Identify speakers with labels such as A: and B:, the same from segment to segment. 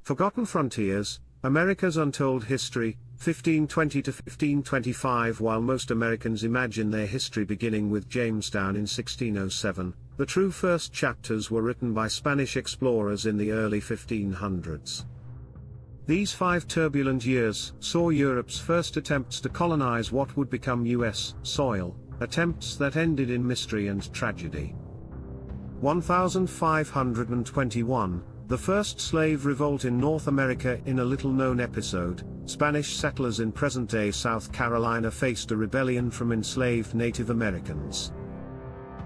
A: Forgotten Frontiers, America's Untold History, 1520 to 1525. While most Americans imagine their history beginning with Jamestown in 1607, the true first chapters were written by Spanish explorers in the early 1500s. These 5 turbulent years saw Europe's first attempts to colonize what would become U.S. soil, attempts that ended in mystery and tragedy. 1521, the first slave revolt in North America. In a little-known episode, Spanish settlers in present-day South Carolina faced a rebellion from enslaved Native Americans.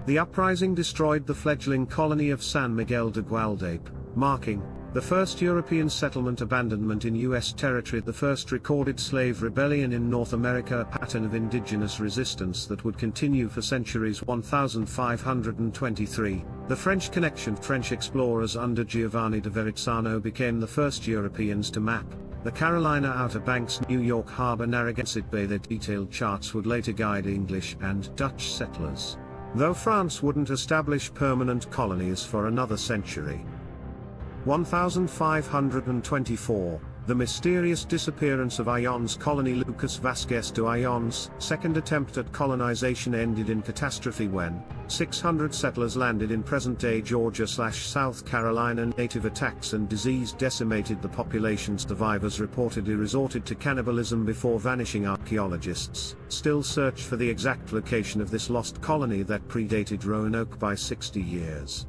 A: The uprising destroyed the fledgling colony of San Miguel de Gualdape, marking the first European settlement abandonment in U.S. territory, the first recorded slave rebellion in North America, a pattern of indigenous resistance that would continue for centuries. 1523, the French Connection. French explorers under Giovanni de Verrazzano became the first Europeans to map the Carolina Outer Banks, New York Harbor, Narragansett Bay. Their detailed charts would later guide English and Dutch settlers, though France wouldn't establish permanent colonies for another century. 1524, the mysterious disappearance of Ayon's colony. Lucas Vasquez de Ayon's second attempt at colonization ended in catastrophe when 600 settlers landed in present-day Georgia/South Carolina. Native attacks and disease decimated the population. Survivors reportedly resorted to cannibalism before vanishing. Archaeologists still search for the exact location of this lost colony that predated Roanoke by 60 years.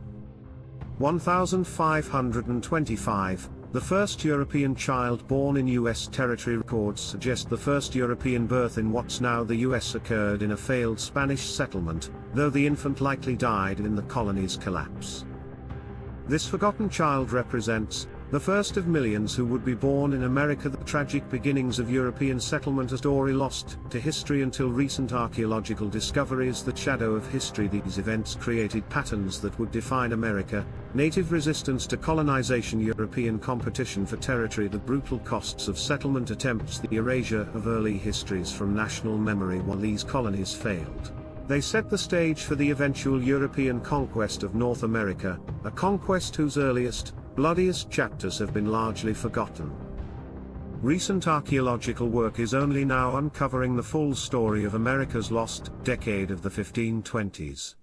A: 1525, the first European child born in U.S. territory. Records suggest the first European birth in what's now the U.S. occurred in a failed Spanish settlement, though the infant likely died in the colony's collapse. This forgotten child represents the first of millions who would be born in America. The tragic beginnings of European settlement, a story lost to history until recent archaeological discoveries. The shadow of history. These events created patterns that would define America: native resistance to colonization, European competition for territory, the brutal costs of settlement attempts, the erasure of early histories from national memory. While these colonies failed, they set the stage for the eventual European conquest of North America, a conquest whose earliest, bloodiest chapters have been largely forgotten. Recent archaeological work is only now uncovering the full story of America's lost decade of the 1520s.